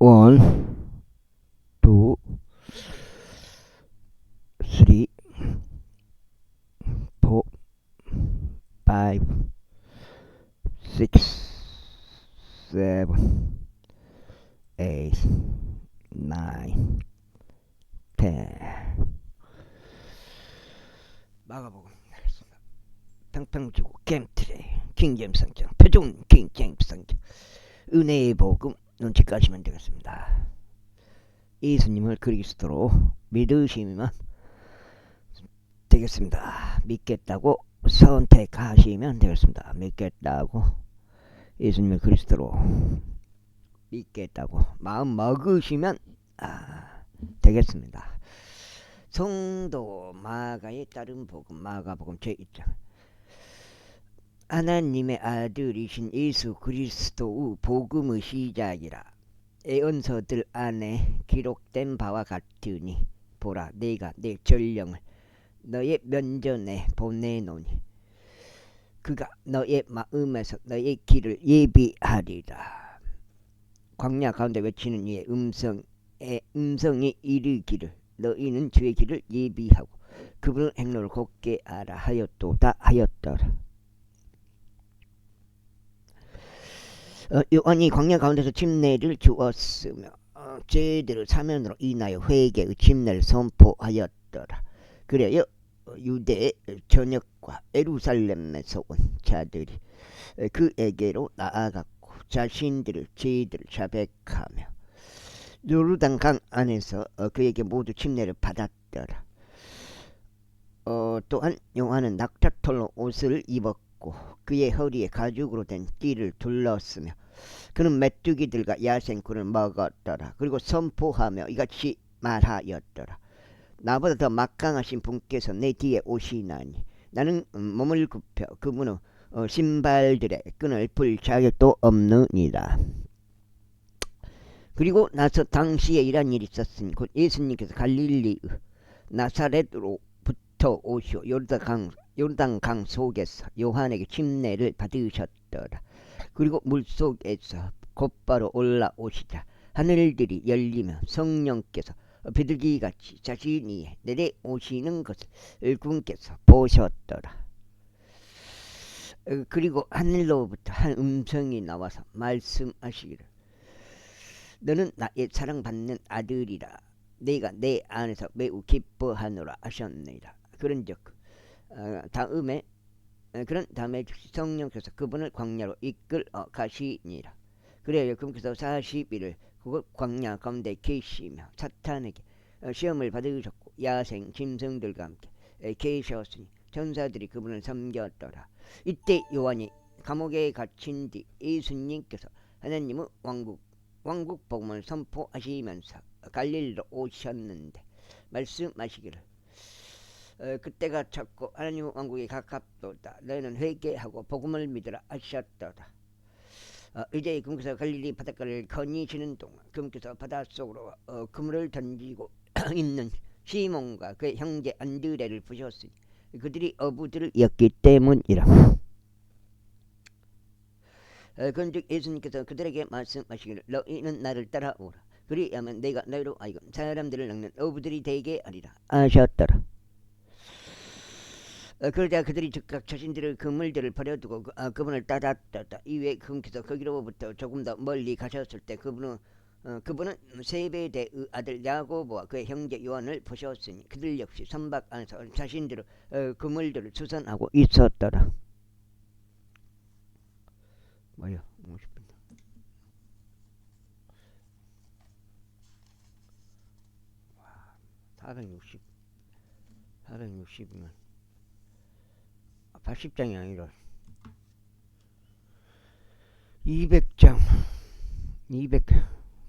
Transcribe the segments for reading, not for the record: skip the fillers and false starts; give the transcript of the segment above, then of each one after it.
1, 2, 3, 4, 5, 6, 7, 8, 9, 10. 마가복음 평평지고 캠트레 킹제임스 성경 표준 킹제임스 성경 은혜의 복음 눈치까지면 되겠습니다. 예수님을 그리스도로 믿으시면 되겠습니다. 믿겠다고 선택하시면 되겠습니다. 믿겠다고 예수님을 그리스도로 믿겠다고 마음 먹으시면 되겠습니다. 성도 마가에 따른 복음 마가복음 제1장 하나님의 아들이신 예수 그리스도의 복음의 시작이라 예언서들 안에 기록된 바와 같으니 보라 내가 내 전령을 너의 면전에 보내노니 그가 너의 마음에서 너의 길을 예비하리라. 광야 가운데 외치는 이의 음성이 이르기를 너희는 주의 길을 예비하고 그분의 행로를 곱게 알아 하였도다 하였더라. 요한이 광야 가운데서 침례를 주었으며 죄들을 사면으로 인하여 회개의 침례를 선포하였더라. 그래요 유대 전역과 예루살렘에서 온 자들이 그에게로 나아갔고 자신들의 죄들을 자백하며 요르단강 안에서 그에게 모두 침례를 받았더라. 또한 요한은 낙타털로 옷을 입었고 그의 허리에 가죽으로 된 띠를 둘렀으며 그는 메뚜기들과 야생꾼을 먹었더라. 그리고 선포하며 이같이 말하였더라. 나보다 더 막강하신 분께서 내 뒤에 오시나니 나는 몸을 굽혀 그분의 신발들의 끈을 풀 자격도 없느니라. 그리고 나서 당시에 이런 일이 있었으니 곧 예수님께서 갈릴리 나사렛으로부터 오시오 요르단강 속에서 요한에게 침례를 받으셨더라. 그리고 물속에서 곧바로 올라오시자 하늘들이 열리며 성령께서 비둘기같이 자신 위에 내려오시는 것을 그분께서 보셨더라. 그리고 하늘로부터 한 음성이 나와서 말씀하시기를 너는 나의 사랑받는 아들이라 내가 내 안에서 매우 기뻐하노라 하셨느니라. 그런 다음에 성령께서 그분을 광야로 이끌어 가시니라. 그래야 그분께서 40일을 그곳 광야 가운데 계시며 사탄에게 시험을 받으셨고 야생 짐승들과 함께 계셨으니 전사들이 그분을 섬겼더라. 이때 요한이 감옥에 갇힌 뒤 예수님께서 하나님의 왕국 복음을 선포하시면서 갈릴리로 오셨는데 말씀하시기를 그때가 찼고 하나님의 왕국이 가깝도다. 너희는 회개하고 복음을 믿으라 하셨도다. 이제 그분께서 갈릴리 바닷가를 거니시는 동안 그분께서 바닷속으로 그물을 던지고 있는 시몬과 그의 형제 안드레를 부셨으니 그들이 어부들이었기 때문이라. 그런즉 예수님께서 그들에게 말씀하시기를 너희는 나를 따라오라. 그리하면 내가 너희로 하여금 사람들을 낚는 어부들이 되게 하리라 하셨더라. 그러자 그들이 즉각 자신들의 그물들을 버려두고 그분을 따랐다. 이후에 그분께서 거기로부터 조금 더 멀리 가셨을 때 그분은 세베대의 아들 야고보와 그의 형제 요한을 보셨으니 그들 역시 선박 안에서 자신들의 그물들을 수선하고 있었더라. 뭐야 50분 460이면 80장이 아니라 200장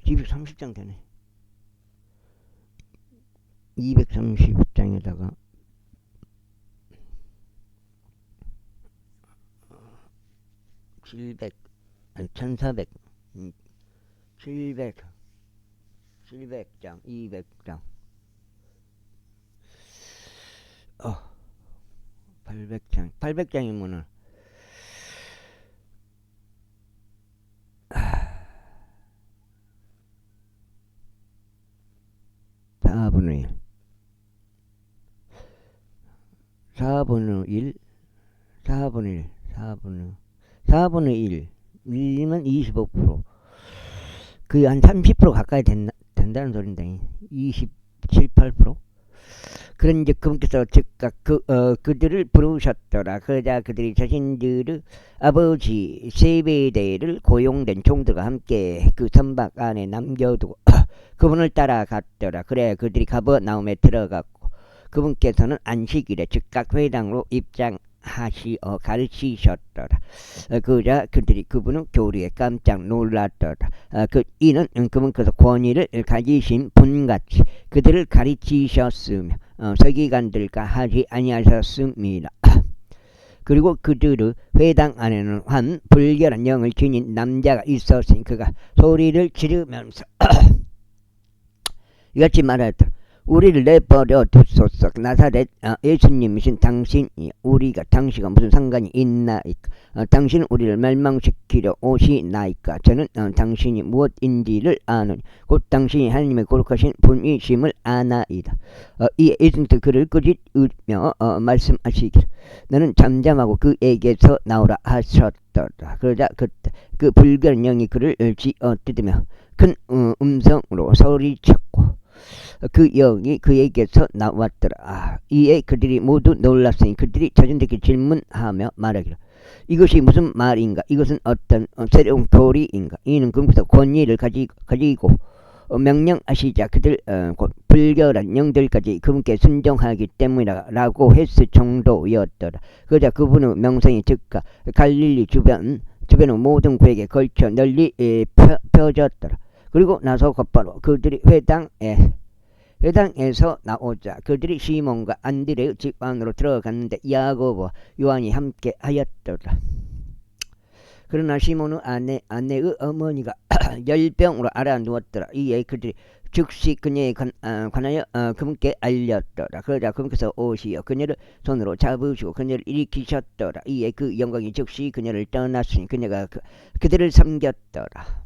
230장 되네. 230장에다가 700 아니 1400 700장 200장 800장이면은 4분의 1, 4분의 1, 4분의 1, 밀리면 25%. 그 한 30% 가까이 된다는 소린데, 27, 8%? 그런 이제 그분께서 즉각 그들을 부르셨더라. 그러자 그들이 자신들의 아버지 세베대를 고용된 종들과 함께 그 선박 안에 남겨두고 그분을 따라갔더라. 그래 그들이 가버나움에 들어갔고 그분께서는 안식일에 즉각 회당으로 입장하시어 가르치셨더라. 그러자 그들이 그분은 교리에 깜짝 놀랐더라. 이는 그분께서 권위를 가지신 분같이 그들을 가르치셨으며 서기관들과 하지 아니하셨습니다. 그리고 그들의 회당 안에는 한 불결한 영을 지닌 남자가 있었으니 그가 소리를 지르면서 이같이 말하였더라. 우리를 내버려 두소서. 나사렛 예수님이신 당신이 우리가 당신과 무슨 상관이 있나이까? 당신은 우리를 멸망시키려 오시나이까? 저는 당신이 무엇인지를 아노니 곧 당신이 하나님의 거룩하신 분이심을 아나이다. 이에 예수님께서 그를 꾸짖으며 말씀하시기를 너는 잠잠하고 그에게서 나오라 하셨더라. 그러자 그때 그 불결한 영이 그를 쥐어 뜯으며 큰 음성으로 소리쳤고 그 영이 그에게서 나왔더라. 이에 그들이 모두 놀랐으니 그들이 자신들에게 질문하며 말하기를 이것이 무슨 말인가? 이것은 어떤 새로운 교리인가? 이는 그분께서 권위를 가지고 명령하시자 그들 불결한 영들까지 그분께 순종하기 때문이라고 했을 정도였더라. 그러자 그분의 명성이 즉각 갈릴리 주변의 모든 구에게 걸쳐 널리 펴졌더라. 그리고 나서 곧바로 그들이 회당에서 나오자 그들이 시몬과 안드레의 집 안으로 들어갔는데 야고보와 요한이 함께 하였더라. 그러나 시몬의 아내의 어머니가 열병으로 알아누웠더라. 이에 그들이 즉시 그녀에 관하여 그분께 알렸더라. 그러자 그분께서 오시어 그녀를 손으로 잡으시고 그녀를 일으키셨더라. 이에 그 영광이 즉시 그녀를 떠났으니 그녀가 그들을 섬겼더라.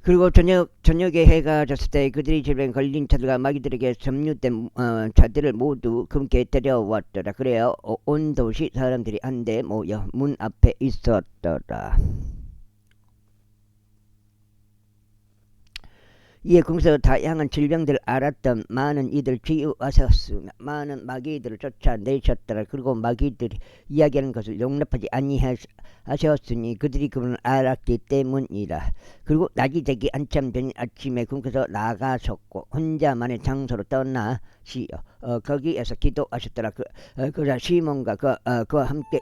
그리고 저녁에 해가 졌을 때 그들이 질병에 걸린 자들과 마귀들에게 점유된 자들을 모두 그분께 데려왔더라. 그래야 온 도시 사람들이 한데 모여 문 앞에 있었더라. 이에 궁서 다양한 질병들을 알았던 많은 이들 치유하셨으며 많은 마귀들을 쫓아내셨더라. 그리고 마귀들이 이야기하는 것을 용납하지 아니하셨으니 그들이 그분을 알았기 때문이라. 그리고 낮이 되기 한참 전 아침에 궁서 나가셨고 혼자만의 장소로 떠나시어 거기에서 기도하셨더라. 그러자 시몬과 그와 함께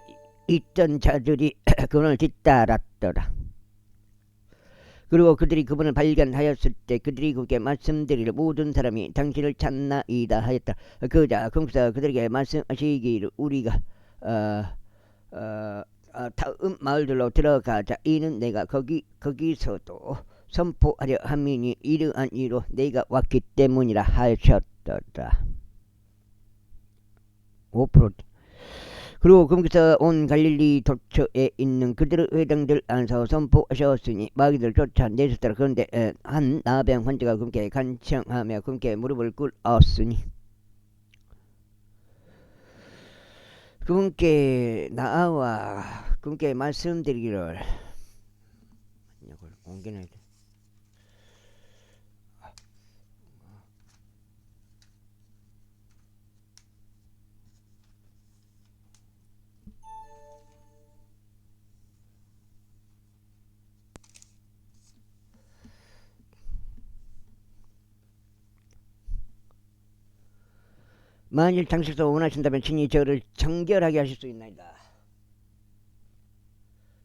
있던 자들이 그분을 뒤따랐더라. 그리고 그들이 그분을 발견하였을 때 그들이 그에게 말씀드리려 모든 사람이 당신을 찾나이다 하였다. 그자 금사 그들에게 말씀하시기를 우리가 다음 마을들로 들어가자. 이는 내가 거기서도 선포하려 함이니 이러한 이로 내가 왔기 때문이라 하셨더라. 5%. 그리고 거기서 온 갈릴리 도처에 있는 그들의 회당들 안에서 선포하셨으니 마귀들 쫓아내셨더라. 그런데 한 나병 환자가 그분께 간청하며 그분께 무릎을 꿇었으니 그분께 나와 그분께 말씀드리기를 이걸 옮겨놔야 돼. 만일 당신께서 원하신다면 친히 저를 정결하게 하실 수 있나이다.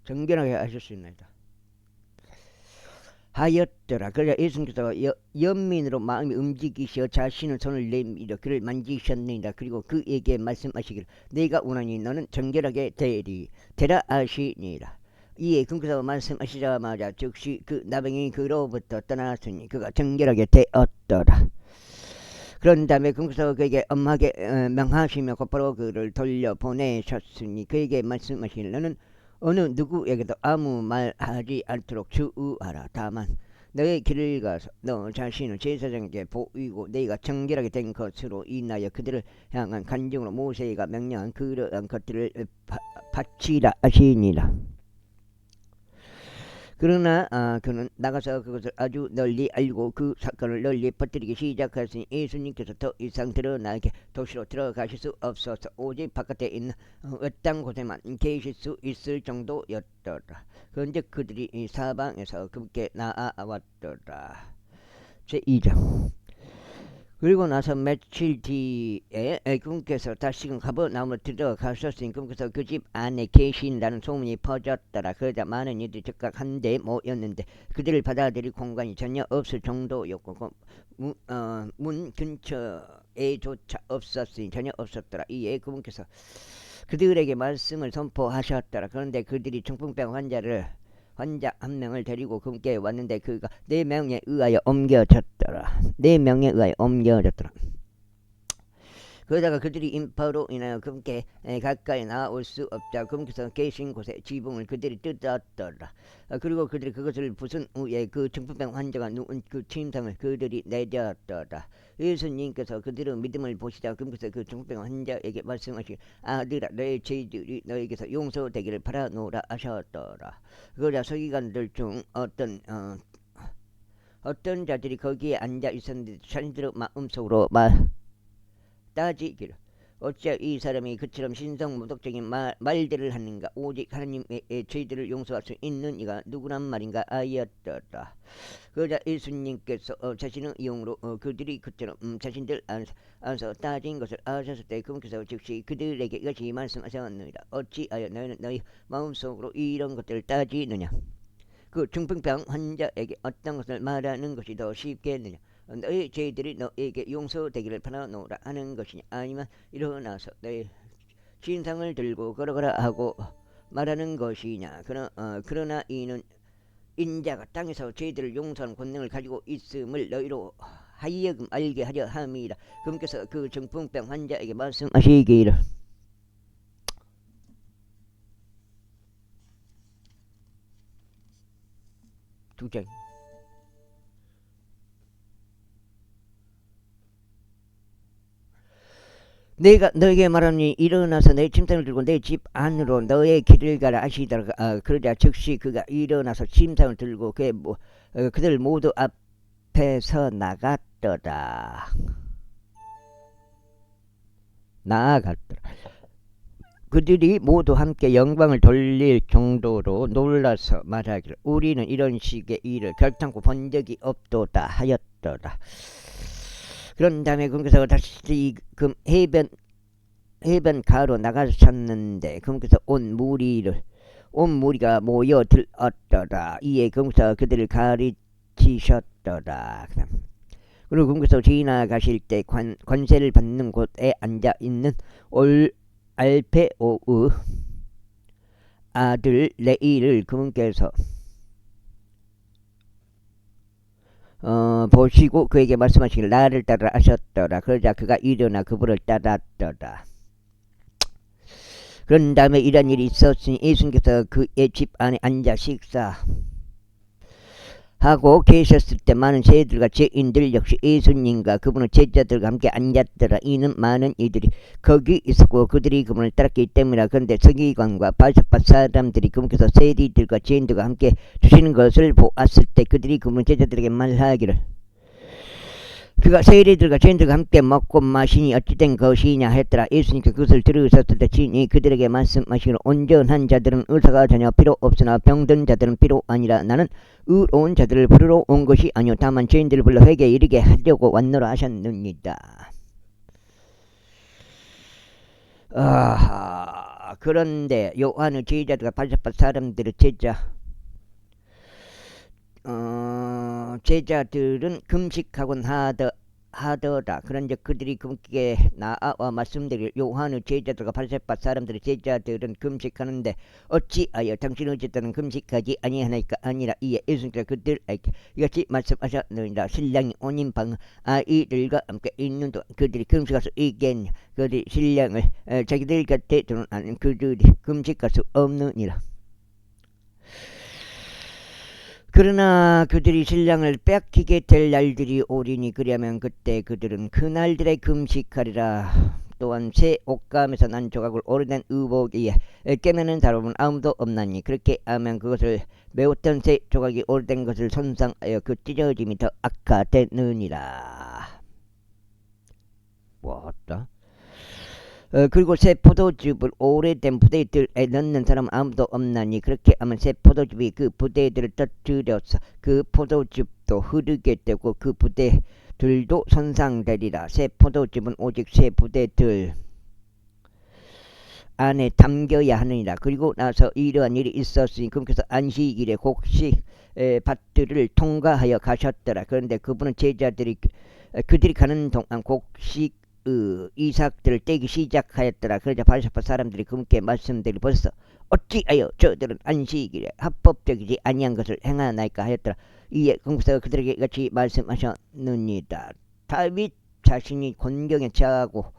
정결하게 하실 수 있나이다. 하였더라. 그러자 예수님께서 연민으로 마음이 움직이시어 자신의 손을 내밀어 그를 만지셨느니라. 그리고 그에게 말씀하시기를 내가 원하니 너는 정결하게 되라 하시니라. 이에 그분께서 말씀하시자마자 즉시 그 나병이 그로부터 떠났으니 그가 정결하게 되었더라. 그런 다음에 그분께서 그에게 엄하게 명하시며 곧바로 그를 돌려보내셨으니 그에게 말씀하시기를 너는 어느 누구에게도 아무 말하지 않도록 주의하라. 다만 너의 길을 가서 너 자신을 제사장에게 보이고 내가 정결하게 된 것으로 인하여 그들을 향한 간증으로 모세가 명령한 그러한 것들을 바치라 하시니라. 그러나 그는 나가서 그것을 아주 널리 알고 그 사건을 널리 퍼뜨리기 시작하였으니 예수님께서 더 이상 드러나게 도시로 들어가실 수 없어서 오직 바깥에 있는 외딴 곳에만 계실 수 있을 정도였더라. 그런데 그들이 이 사방에서 그분께 나아왔더라. 제2장. 그리고 나서 며칠 뒤에 그분께서 다시금 가버나움으로 들어가셨으니 그분께서 그 집 안에 계신다는 소문이 퍼졌더라. 그러자 많은 이들이 즉각 한데 모였는데 그들을 받아들일 공간이 전혀 없을 정도였고 문 근처에조차 없었으니 전혀 없었더라. 이에 그분께서 그들에게 말씀을 선포하셨더라. 그런데 그들이 중풍병 환자 한 명을 데리고 그분께 왔는데 그가 4명에 의하여 옮겨졌더라. 4명에 의하여 옮겨졌더라. 그러다가 그들이 인파로 인하여 그분께 가까이 나올 수 없자 그분께서 계신 곳에 지붕을 그들이 뜯었더라. 그리고 그들이 그것을 부순 후에 그 중풍병 환자가 누운 그 침상을 그들이 내렸더라. 예수님께서 그들의 믿음을 보시자 그분께서 그 중풍병 환자에게 말씀하시기 아들아 너의 죄들이 너에게서 용서되기를 바라노라 하셨더라. 그러자 서기관들 중 어떤 자들이 거기에 앉아 있었는데 자신들의 마음속으로 따지기를 어찌 이 사람이 그처럼 신성모독적인 말들을 하는가. 오직 하나님의 죄들을 용서할 수 있는 이가 누구란 말인가 하였더라. 그러자 예수님께서 자신의 이용으로 그들이 그처럼 자신들 안에서 따진 것을 아셨을 때 그분께서 즉시 그들에게 이같이 말씀하셨느니라. 어찌하여 너희는 너희 마음속으로 이런 것들을 따지느냐. 그 중풍병 환자에게 어떤 것을 말하는 것이 더 쉽겠느냐. 너희 죄들이 너에게 용서되기를 바라노라 하는 것이냐, 아니면 일어나서 너희 신상을 들고 걸어가라 하고 말하는 것이냐. 그러나 이는 인자가 땅에서 죄들을 용서하는 권능을 가지고 있음을 너희로 하여금 알게 하려 함이라. 그분께서 그 중풍병 환자에게 말씀하시기를 2장. 내가 너에게 말하니 일어나서 내 침상을 들고 내 집 안으로 너의 길을 가라 하시더라. 그러자 즉시 그가 일어나서 침상을 들고 그들 모두 앞에서 나아갔더라. 그들이 모두 함께 영광을 돌릴 정도로 놀라서 말하기를 우리는 이런 식의 일을 결탄코 본 적이 없도다 하였더라. 그런 다음에 그분께서 다시 해변가로 나가셨는데 그분께서 온 무리가 모여 들었더라. 이에 그분께서 그들을 가르치셨더라. 그리고 그분께서 지나가실 때 관세를 받는 곳에 앉아 있는 알페오의 아들 레이를 그분께서 보시고 그에게 말씀하시기를 나를 따라 하셨더라. 그러자 그가 일어나 그분을 따랐더라. 그런 다음에 이런 일이 있었으니 예수님께서 그의 집 안에 앉아 식사하고 계셨을 때 많은 세들과 죄인들 역시 예수님과 그분의 제자들과 함께 앉았더라. 이는 많은 이들이 거기 있었고 그들이 그분을 따랐기 때문이라. 그런데 서기관과 바리새파 사람들이 그분께서 세리들과 죄인들과 함께 주시는 것을 보았을 때 그들이 그분의 제자들에게 말하기를 그가 세리들과 죄인들과 함께 먹고 마시니 어찌된 것이냐 했더라. 예수님께서 그것을 들으셨을 때 친히 그들에게 말씀하시기를 온전한 자들은 의사가 전혀 필요 없으나 병든 자들은 필요 아니라 나는 의로운 자들을 부르러 온 것이 아니요 다만 죄인들을 불러 회개에 이르게 하려고 왔노라 하셨느니라. 그런데 요한의 제자들과 바리새파 사람들의 제자들은 금식하곤 하더라. 그런데 그들이 그분께 나와 말씀드릴 요한의 제자들과 바리새파 사람들의 제자들은 금식하는데 어찌하여 당신의 제자들은 금식하지 아니하나이까 아니라. 이에 예수님께서 그들에게 이같이 말씀하셨느니라. 신랑이 온인 방 아이들과 함께 있는 동안 그들이 금식할 수 있겠냐. 그들이 신랑을 자기들 곁에 두는 안은 그들이 금식할 수 없느니라. 그러나 그들이 신랑을 빼앗기게 될 날들이 오리니 그리하면 그때 그들은 그 날들에 금식하리라. 또한 새 옷감에서 난 조각을 오래된 의복 위에 깨매는 사람은 아무도 없나니 그렇게 하면 그것을 메웠던 새 조각이 오래된 것을 손상하여 그 찢어짐이 더 악화되느니라. 뭐었다? 그리고 새 포도즙을 오래된 부대들에 넣는 사람 아무도 없나니 그렇게 하면 새 포도즙이 그 부대들을 터뜨려서 그 포도즙도 흐르게 되고 그 부대들도 손상되리라. 새 포도즙은 오직 새 부대들 안에 담겨야 하느니라. 그리고 나서 이러한 일이 있었으니 그분께서 안식일에 곡식 밭들을 통과하여 가셨더라. 그런데 그분은 제자들이 그들이 가는 동안 곡식 이삭들을 떼기 시작하였더라. 그러자 바리새파 사람들이 그분께 말씀드리 벌써 어찌하여 저들은 안식일에 합법적이지 아니한 것을 행하나이까 하였더라. 이에 그분께서 그들에게 같이 말씀하셨느니라. 다윗 자신이 곤경에 처하고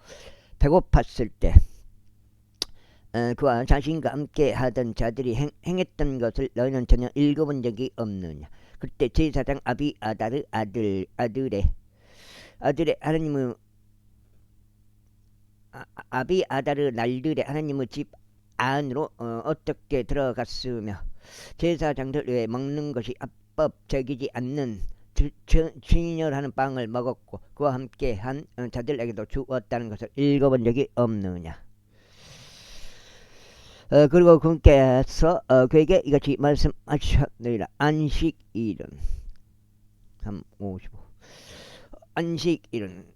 배고팠을 때 그와 자신과 함께 하던 자들이 행했던 것을 너희는 전혀 읽어본 적이 없느냐. 그때 제사장 아비아다르 아들의 하나님의 아비아다르 날들의 하나님의 집 안으로 어떻게 들어갔으며 제사장들 외에 먹는 것이 합법적이지 않는 진열하는 빵을 먹었고 그와 함께 한 자들에게도 주었다는 것을 읽어본 적이 없느냐. 그리고 그분께서 그에게 이같이 말씀하셨느니라. 안식일은 355 안식일은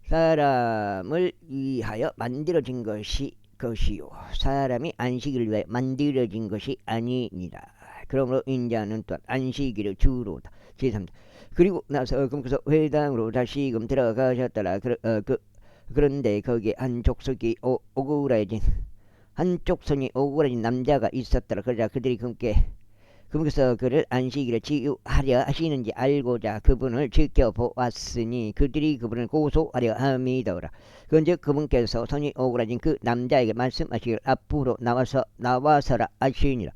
사람을 위하여 만들어진 것이요 사람이 안식일을 위해 만들어진 것이 아니니라. 그러므로 인자는 또한 안식일의 주로다. 제3장 그리고 나서 그분께서 회당으로 다시금 들어가셨더라. 그런데 거기에 한 족속이 오그라진 한쪽 손이 오그라진 남자가 있었더라. 그러자 그들이 그분께서 그를 안식일에 치유하려 하시는지 알고자 그분을 지켜보았으니 그들이 그분을 고소하려 함이더라. 그런즉 그분께서 손이 오그라진 그 남자에게 말씀하시기를 앞으로 나와서라 하시니라.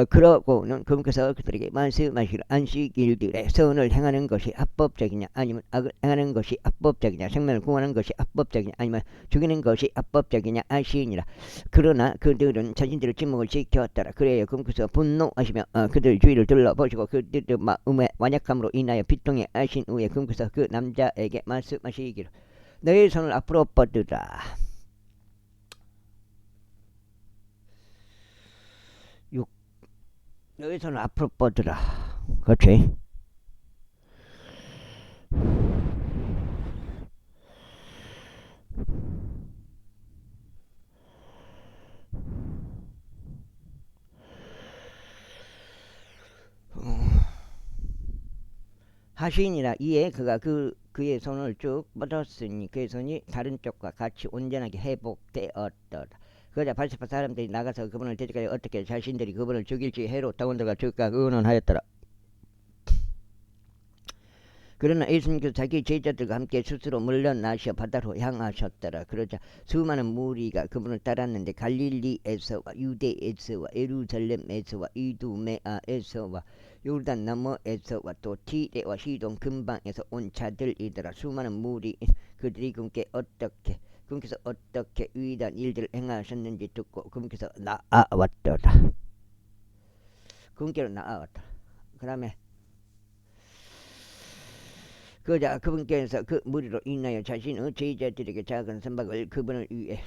그러고는 그분께서 그들에게 말씀하시기를 안식일들에 선을 행하는 것이 합법적이냐 아니면 악을 행하는 것이 합법적이냐 생명을 구하는 것이 합법적이냐 아니면 죽이는 것이 합법적이냐 하시니라. 그러나 그들은 자신들의 침묵을 지켰더라. 그래요 그분께서 분노하시며 그들 주위를 둘러보시고 그들의 마음의 완약함으로 인하여 비통해 하신 후에 그분께서 그 남자에게 말씀하시기를 너의 손을 앞으로 뻗으라. 너희 손을 앞으로 뻗으라. 그렇지. 하시니라. 이에 그가 그의 손을 쭉 뻗었으니 그의 손이 다른 쪽과 같이 온전하게 회복되었더라. 그러자 바리새파 사람들이 나가서 그분을 대적하여 어떻게 자신들이 그분을 죽일지 해로 당원들과 즉각 의논하였더라. 그러나 예수님께서 자기 제자들과 함께 스스로 물러나셔 바다로 향하셨더라. 그러자 수많은 무리가 그분을 따랐는데 갈릴리에서와 유대에서와 예루살렘에서와 이두메아에서와 요르단 너머에서와 또 티레와 시돈 근방에서 온 자들이더라. 수많은 무리 그들이 그분께서 어떻게 위대한 일들을 행하셨는지 듣고 그분께서 나아왔더라. 그분께로 나아왔더라. 그 다음에 그분께서 그 무리로 인하여 자신의 제자들에게 작은 선박을 그분을 위해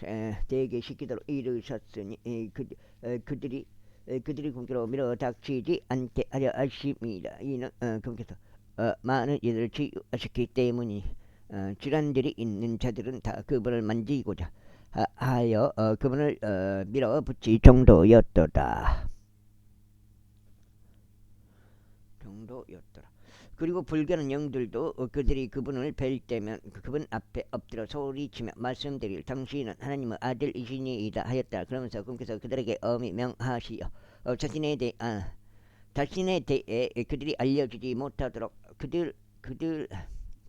대게 시키도록 이르셨으니 그들이 그분께로 밀어닥치지 않게 하려 하심이라. 이는 그분께서 많은 이들을 치유하셨기 때문이 질환들이 있는 자들은 다 그분을 만지고자 하여 그분을 밀어붙일 정도였더라. 그리고 불교는 영들도 그들이 그분을 뵐 때면 그분 앞에 엎드려 소리치며 말씀드릴 당신은 하나님의 아들이시니이다 하였다. 그러면서 그분께서 그들에게 엄히 명하시어 자신에 대해 그들이 알려주지 못하도록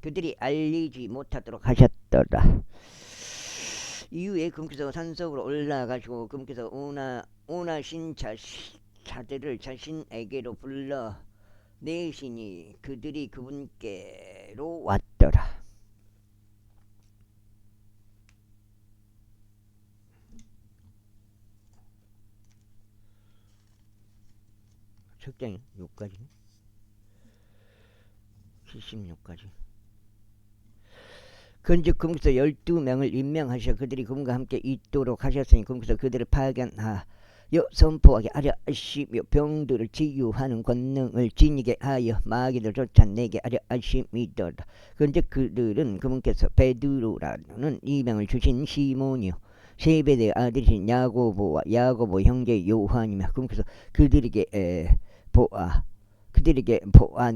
그들이 알리지 못하도록 하셨더라. 이후에 그분께서 산속으로 올라가시고 그분께서 온하신 자들을 자신에게로 불러 내시니 그들이 그분께로 왔더라. 책장이 6까지 76까지. 그런즉 그분께서 12명을 임명하셔 그들이 그분과 함께 있도록 하셨으니 그분께서 그들을 파견하여 선포하게 하려 하시며 병들을 치유하는 권능을 지니게 하여 마귀를 쫓아내게 하려 하심이더라. 그런즉 그들은 그분께서 베드로라는 이명을 주신 시몬이요 세베대의 아들이신 야고보와 야고보 형제 요한이며 그분께서 그들에게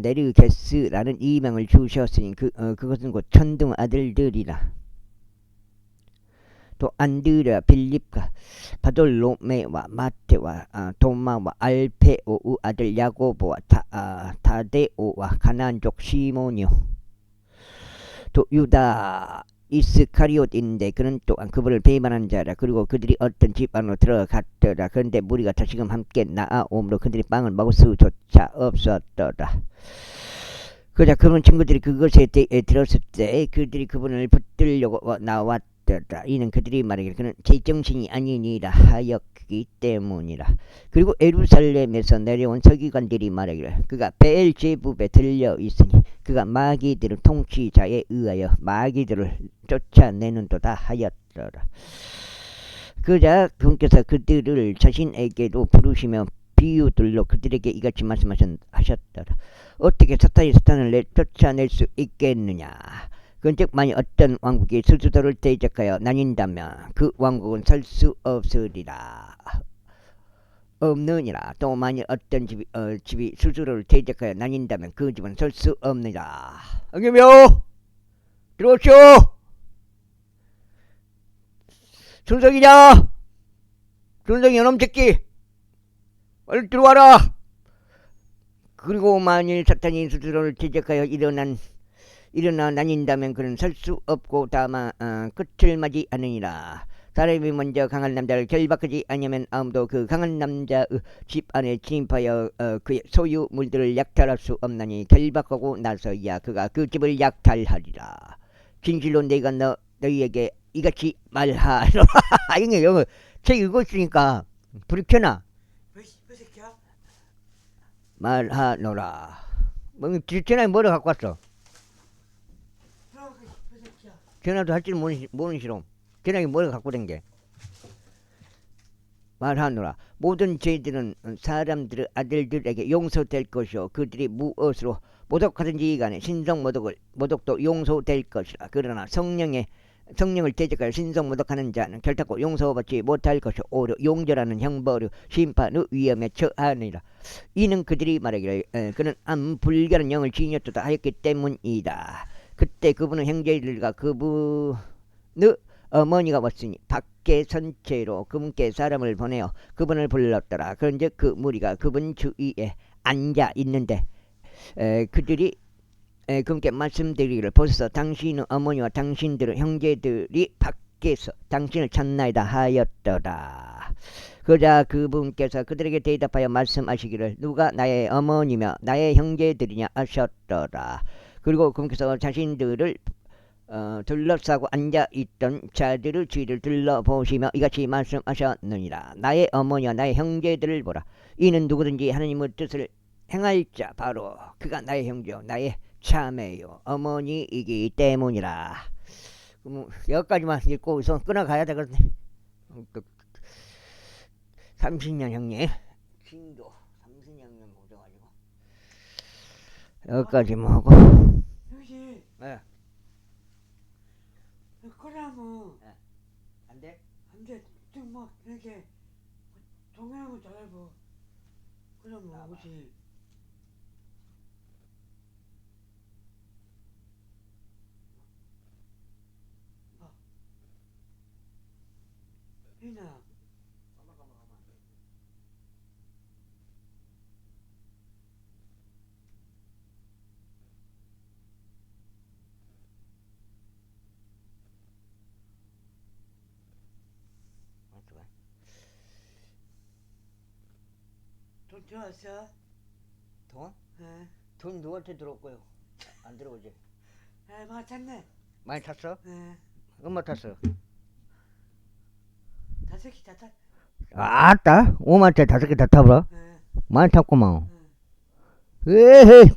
네르게스라는 이명을 주셨으니 그것은 곧 천둥 아들들이라. 또 안드레아 빌립과 바돌로메와 마테와 도마와 알페오의 아들 야고보와 타데오와 가나안족 시몬이요 또 유다 이스카리옷인데 그는 또한 그분을 배반한 자라. 그리고 그들이 어떤 집 안으로 들어갔더라. 그런데 무리가 다시금 함께 나아오므로 그들이 빵을 먹을 수조차 없었더라. 그러자 그분 친구들이 그것에 대해 들었을 때 그들이 그분을 붙들려고 나왔더라. 이는 그들이 말하기를 그는 제정신이 아니니라 하였기 때문이라. 그리고 예루살렘에서 내려온 서기관들이 말하기를 그가 베엘제불에 들려 있으니 그가 마귀들을 통치자에 의하여 마귀들을 쫓아내는도다 하였더라. 그러자 그분께서 그들을 자신에게로 부르시며 비유들로 그들에게 이같이 말씀하셨더라. 어떻게 사탄이 사탄을 쫓아낼 수 있겠느냐. 그런즉 만일 어떤 왕국이 스스로를 대적하여 나뉜다면 그 왕국은 설 수 없느니라. 또 만일 어떤 집이 스스로를 대적하여 나뉜다면 그 집은 설 수 없느니라. 응님이요 들어오시오. 준석이냐? 준석이 요놈 새끼 빨리 들어와라. 그리고 만일 사탄이 스스로를 대적하여 일어나 나뉜다면 그는 설 수 없고 다만 끝을 맞이 않으니라. 사람이 먼저 강한 남자를 결박하지 아니하면 아무도 그 강한 남자의 집 안에 침입하여 그의 소유물들을 약탈할 수 없나니 결박하고 나서야 그가 그 집을 약탈하리라. 진실로 내가 너희에게 이같이 말하노라. 이게 영어 책 읽었으니까 불이 켜나 말하노라. 뭐 전화에 뭐를 갖고 왔어? 전화도 할 줄 모르는 시rom. 전화에 뭐를 갖고 댕게? 말하노라. 모든 죄들은 사람들의 아들들에게 용서될 것이요 그들이 무엇으로 모독하든지 간에 모독도 용서될 것이라. 그러나 성령을 대적하여 신성 모독하는 자는 결코 용서받지 못할 것이요 오히려 용절하는 형벌의 심판의 위험에 처하니라. 이는 그들이 말하기를 그는 불결한 영을 지녔도다 하였기 때문이다. 그때 그분은 형제들과 그분의 어머니가 왔으니 밖에 선체로 그분께 사람을 보내어 그분을 불렀더라. 그런즉 그 무리가 그분 주위에 앉아 있는데 그들이 그분께 말씀드리기를 보소서 당신의 어머니와 당신들의 형제들이 밖에서 당신을 찾나이다 하였더라. 그러자 그분께서 그들에게 대답하여 말씀하시기를 누가 나의 어머니며 나의 형제들이냐 하셨더라. 그리고 그분께서 자신들을 둘러싸고 앉아있던 자들의 뒤를 둘러보시며 이같이 말씀하셨느니라. 나의 어머니와 나의 형제들을 보라. 이는 누구든지 하나님의 뜻을 행할 자 바로 그가 나의 형제요 나의 자매요 어머니이기 때문이라. 여기까지만 읽고 우선 끊어가야 되거든요. 30년 형님 신도 30년 오셔가지고 여기까지만 하고 여기 네. 그러면 안돼? 안돼 좀막 이렇게 동영을 잘해봐. 그러면 혹시 희나 돈 들어왔어? 돈? 예. 돈 누구한테 들어올거요? 안 들어오지. 예, 맞았네. 많이 탔어? 예. 얼마 탔어? 5개 다 탔. 아따 5만짜리 5개 다 타버려? 예. 많이 탔구만. 예. 에헤이